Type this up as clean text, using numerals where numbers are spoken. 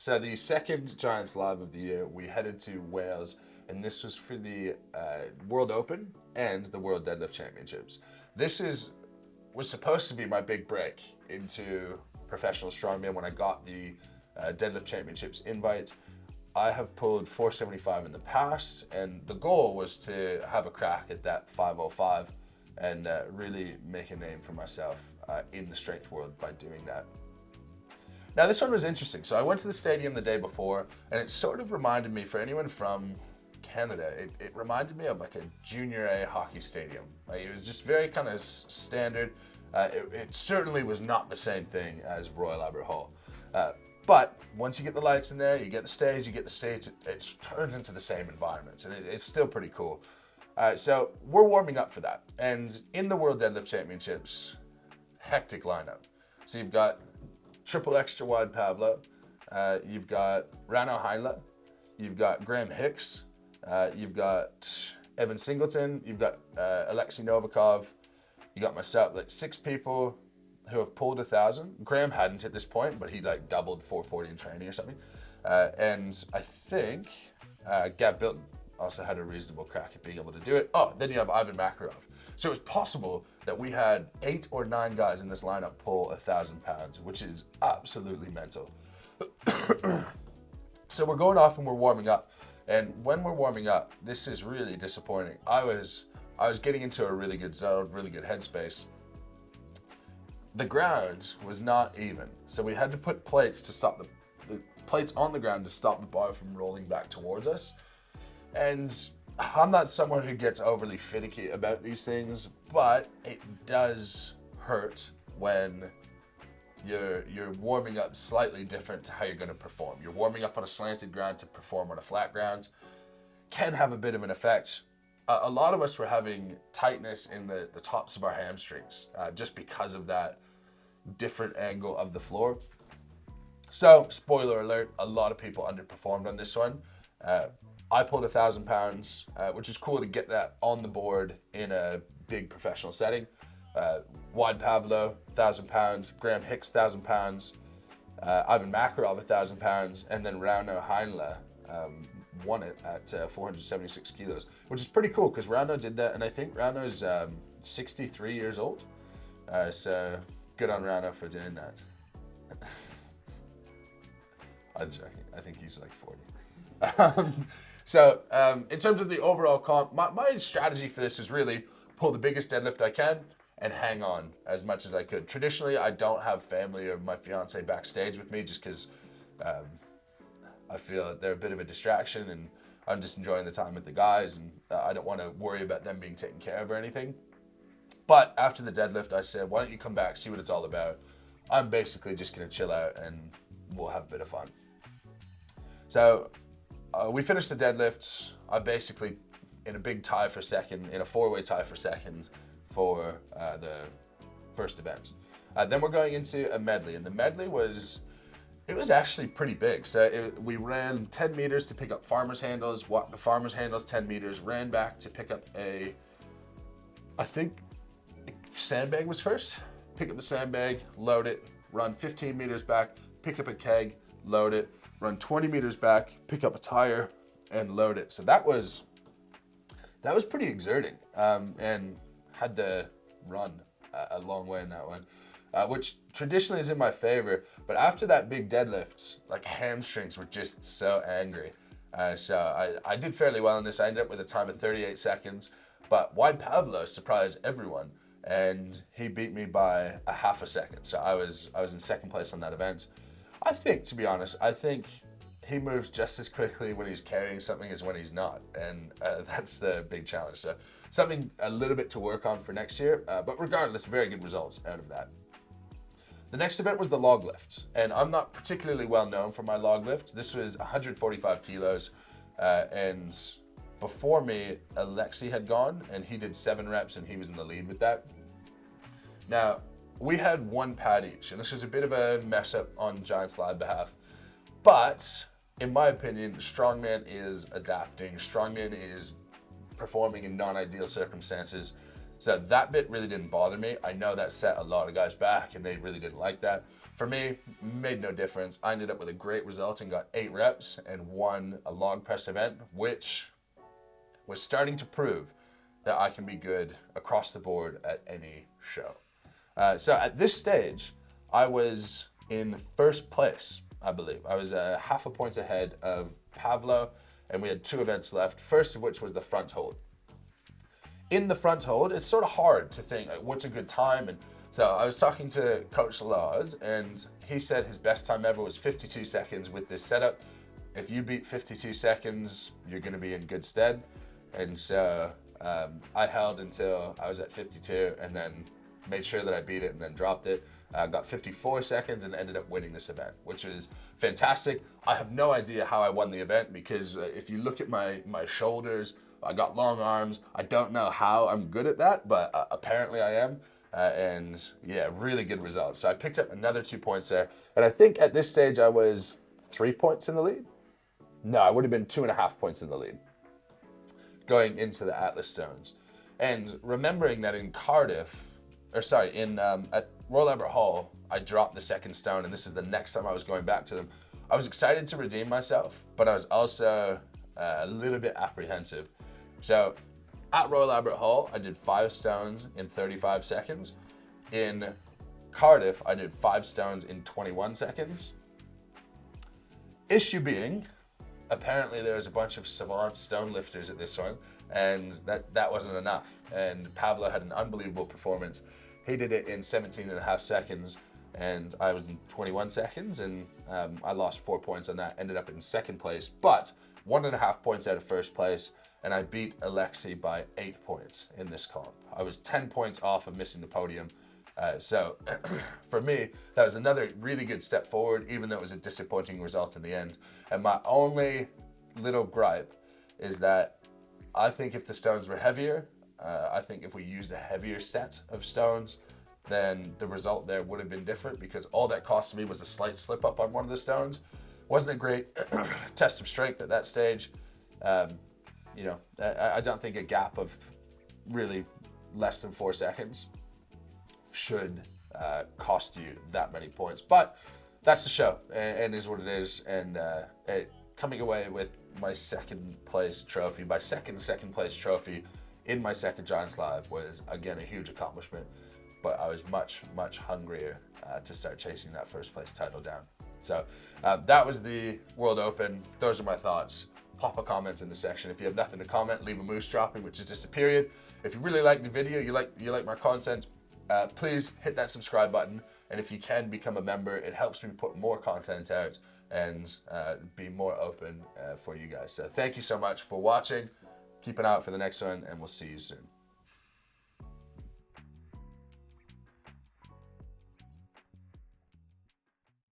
So the second Giants Live of the year, we headed to Wales, and this was for the World Open and the World Deadlift Championships. Was supposed to be my big break into professional strongman when I got the Deadlift Championships invite. I have pulled 475 in the past, and the goal was to have a crack at that 505 and really make a name for myself in the strength world by doing that. Now this one was interesting. So I went to the stadium the day before, and it sort of reminded me, for anyone from Canada, it reminded me of like a junior A hockey stadium. Like, it was just very kind of standard. It certainly was not the same thing as Royal Albert Hall. But once you get the lights in there, you get the stage, you get the seats, it turns into the same environment, and it's still pretty cool. So we're warming up for that. And in the World Deadlift Championships, hectic lineup. So you've got triple extra wide Pavlo, you've got Rano Heinle, you've got Graham Hicks, you've got Evan Singleton, you've got Alexei Novikov, you got myself, like 6 people who have pulled 1,000. Graham hadn't at this point, but he like doubled 440 in training or something. And I think Gab Bilton also had a reasonable crack at being able to do it. Oh, then you have Ivan Makarov. So it was possible that we had 8 or 9 guys in this lineup pull 1,000 pounds, which is absolutely mental. So we're going off and we're warming up. And when we're warming up, this is really disappointing. I was getting into a really good zone, really good headspace. The ground was not even. So we had to put plates to stop the plates on the ground to stop the bar from rolling back towards us. And I'm not someone who gets overly finicky about these things, but it does hurt when you're warming up slightly different to how you're going to perform. You're warming up on a slanted ground to perform on a flat ground. Can have a bit of an effect. A lot of us were having tightness in the tops of our hamstrings just because of that different angle of the floor. So, spoiler alert, a lot of people underperformed on this one. I pulled 1,000 pounds, which is cool to get that on the board in a big professional setting. Wide Pavlo, 1,000 pounds, Graham Hicks, 1,000 pounds, Ivan Makarov, 1,000 pounds, and then Rano Heinle won it at 476 kilos, which is pretty cool because Rano did that, and I think Rano's 63 years old. So good on Rano for doing that. I'm joking. I think he's like 40. So in terms of the overall comp, my strategy for this is really pull the biggest deadlift I can and hang on as much as I could. Traditionally, I don't have family or my fiance backstage with me just because I feel they're a bit of a distraction and I'm just enjoying the time with the guys, and I don't want to worry about them being taken care of or anything. But after the deadlift, I said, why don't you come back, see what it's all about. I'm basically just going to chill out and we'll have a bit of fun. So we finished the deadlift. I basically, in a big tie for second, in a 4-way tie for second for the first event. Then we're going into a medley, and the medley was actually pretty big. So we ran 10 meters to pick up farmer's handles, walked the farmer's handles 10 meters, ran back to pick up I think sandbag was first. Pick up the sandbag, load it, run 15 meters back, pick up a keg, load it, run 20 meters back, pick up a tire, and load it. So that was pretty exerting, and had to run a long way in that one, which traditionally is in my favor. But after that big deadlift, like hamstrings were just so angry. So I did fairly well in this. I ended up with a time of 38 seconds, but Wide Pavlo surprised everyone, and he beat me by a half a second. So I was in second place on that event. I think, to be honest, he moves just as quickly when he's carrying something as when he's not, and that's the big challenge. So something a little bit to work on for next year, but regardless, very good results out of that. The next event was the log lift, and I'm not particularly well known for my log lift. This was 145 kilos, and before me, Alexei had gone, and he did 7 reps, and he was in the lead with that. Now, we had 1 pad each, and this was a bit of a mess up on Giants Live behalf, but in my opinion, strongman is adapting. Strongman is performing in non-ideal circumstances. So that bit really didn't bother me. I know that set a lot of guys back and they really didn't like that. For me, made no difference. I ended up with a great result and got 8 reps and won a log press event, which was starting to prove that I can be good across the board at any show. So at this stage, I was in first place, I believe. I was half a point ahead of Pavlo, and we had 2 events left, first of which was the front hold. In the front hold, it's sort of hard to think, like, what's a good time? And so I was talking to Coach Laws, and he said his best time ever was 52 seconds with this setup. If you beat 52 seconds, you're going to be in good stead. And so I held until I was at 52 and then made sure that I beat it and then dropped it. Got 54 seconds and ended up winning this event, which is fantastic. I have no idea how I won the event because if you look at my shoulders, I got long arms. I don't know how I'm good at that, but apparently I am. And yeah, really good results. So I picked up another 2 points there. And I think at this stage I was 3 points in the lead. No, I would have been 2.5 points in the lead going into the Atlas Stones. And remembering that in Cardiff, at Royal Albert Hall, I dropped the second stone, and this is the next time I was going back to them. I was excited to redeem myself, but I was also a little bit apprehensive. So at Royal Albert Hall, I did 5 stones in 35 seconds. In Cardiff, I did 5 stones in 21 seconds. Issue being, apparently there was a bunch of savant stone lifters at this one, and that wasn't enough. And Pablo had an unbelievable performance. He did it in 17.5 seconds, and I was in 21 seconds, and I lost 4 points on that, ended up in second place, but 1.5 points out of first place, and I beat Alexi by 8 points in this comp. I was 10 points off of missing the podium. So for me, that was another really good step forward, even though it was a disappointing result in the end. And my only little gripe is that I think if the stones were heavier, I think if we used a heavier set of stones, then the result there would have been different, because all that cost me was a slight slip up on one of the stones. Wasn't a great test of strength at that stage. I don't think a gap of really less than 4 seconds should cost you that many points. But that's the show, and is what it is. And coming away with my second place trophy, my second place trophy in my second Giants Live was, again, a huge accomplishment. But I was much, much hungrier to start chasing that first place title down. So that was the World Open. Those are my thoughts. Pop a comment in the section. If you have nothing to comment, leave a moose dropping, which is just a period. If you really like the video, you like my content, please hit that subscribe button. And if you can, become a member. It helps me put more content out and be more open for you guys. So thank you so much for watching. Keep an eye out for the next one, and we'll see you soon.